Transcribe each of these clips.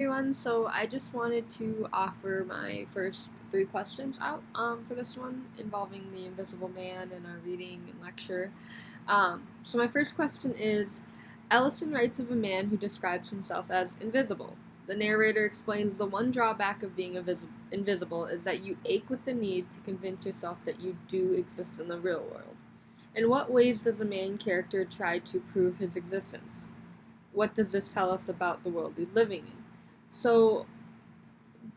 Everyone, so I just wanted to offer my first three questions out for this one involving the Invisible Man in our reading and lecture. So my first question is, Ellison writes of a man who describes himself as invisible. The narrator explains the one drawback of being invisible is that you ache with the need to convince yourself that you do exist in the real world. In what ways does the main character try to prove his existence? What does this tell us about the world he's living in? So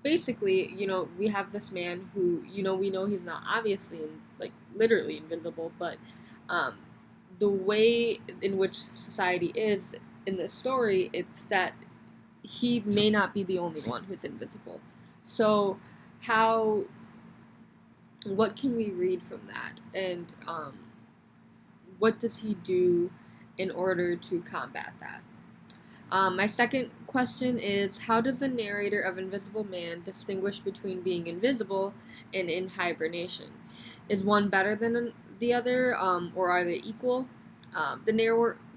basically, we have this man who, we know he's not obviously, like, literally invisible, but um, the way in which society is in this story, it's that he may not be the only one who's invisible. So, how, what can we read from that? And what does he do in order to combat that? My second question is, how does the narrator of Invisible Man distinguish between being invisible and in hibernation? Is one better than the other, or are they equal? The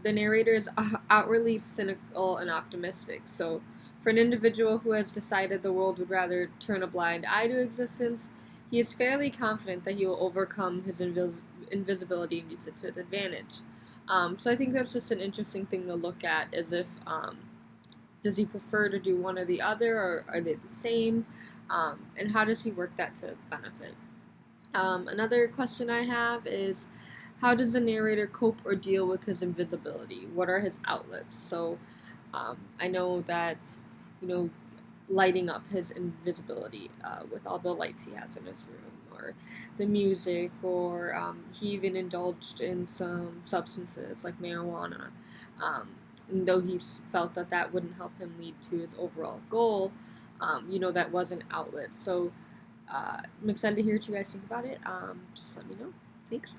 narrator is outwardly cynical and optimistic. So, for an individual who has decided the world would rather turn a blind eye to existence, he is fairly confident that he will overcome his invisibility and use it to his advantage. So I think that's just an interesting thing to look at, as if does he prefer to do one or the other, or are they the same, and how does he work that to his benefit? Another question I have is, how does the narrator cope or deal with his invisibility? What are his outlets? So I know that, you know, lighting up his invisibility with all the lights he has in his room, or the music, or he even indulged in some substances like marijuana. Um, and though he felt that that wouldn't help him lead to his overall goal, that was an outlet. So I'm excited to hear what you guys think about it. Just let me know. Thanks.